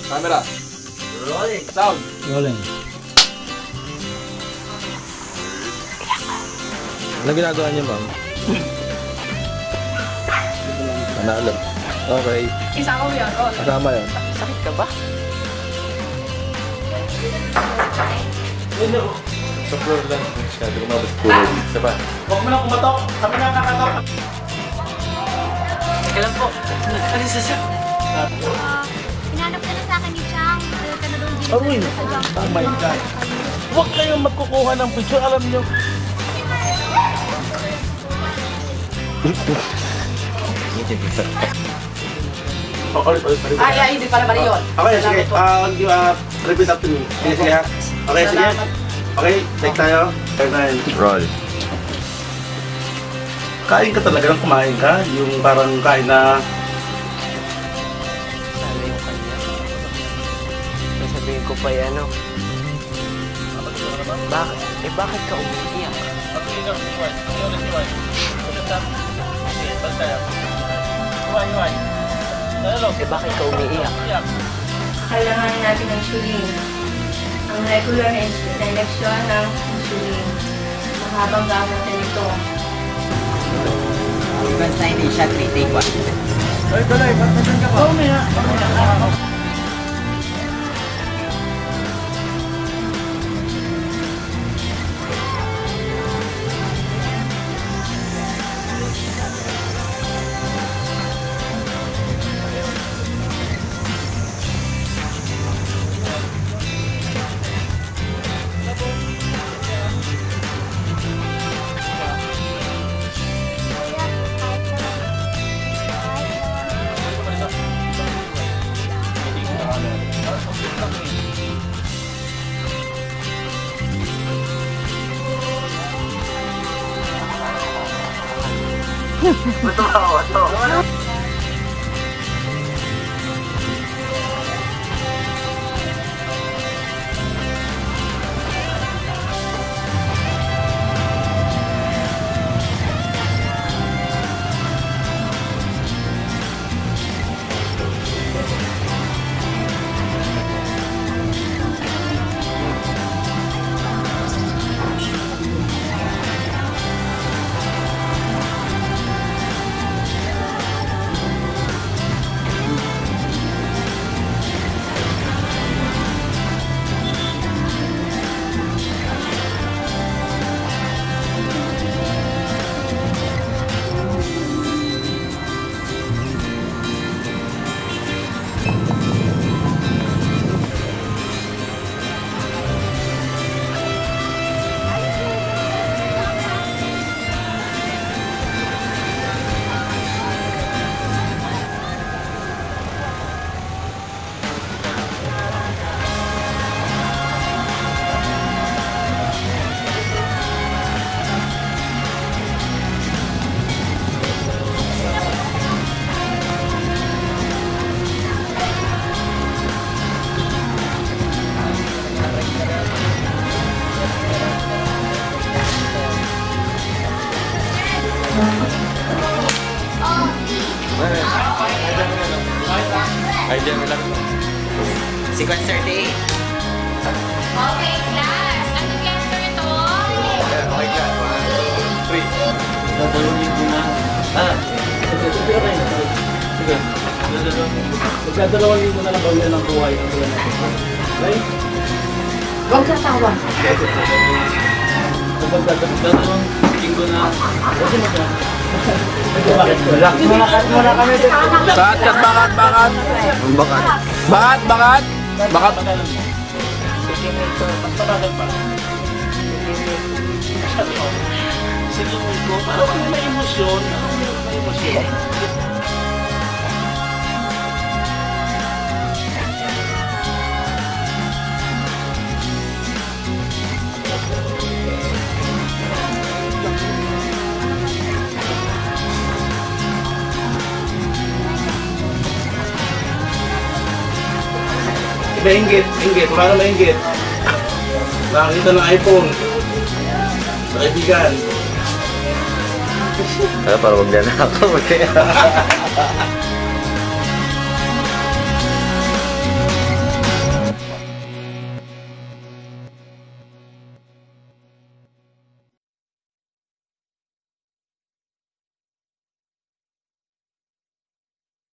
Camera. Rolling. Sound. Rolling. Ano ginagawa niyo, ma'am? Nanalo. Okay. Isama mo yun. Kasama yun. Sakit ka ba? Sa floor lang. Masyado kumabas po. Isa pa. Huwag mo lang kumatok. Kami na kakatok. Kailan po? Ano sa sir? Hinanap ka na sa akin ni Chang. Ayaw ka na doon dito. Aroy! Oh my God. Huwag kayong magkukuha ng picture. Alam nyo. Ay, hindi pala mali yun. Okay, sige. Repeat after me. Sige, sige ha. Okay, sige. Okay, take tayo. Roll. Kain ka talaga ng kumain ka. Yung parang kain na... Sana yung kanya. Sasabihin ko pa yan, ano? Bakit? Eh, bakit ka umiiyak? Eh, bakit ka umiiyak? Kailangan natin ng insulin. Ang regular na injection ng insulin. Mahabang gamot na nito. Advance na hindi siya 3 take 1. Ay, tuloy. Pagpasan ka pa. Oo, may Ay, dyan lang. Sequence 38. Okay, class. Ano cancer ito? Okay, class. 1, 2, 3. Dadalawang linggo na. Sige. Magdadalawang linggo na lang ba yun ang buhay ng bulan natin? Okay? Huwag sa tawa. Magdadalawang linggo na. Okay mo siya. Relax muna kami. Bakit? Bakit? Pagpabagal pa. Sige mo, parang may emosyon. May emosyon. Maingit. Paano maingit? Nakakita ng iPhone. Sa kaibigan. Para wag na ako.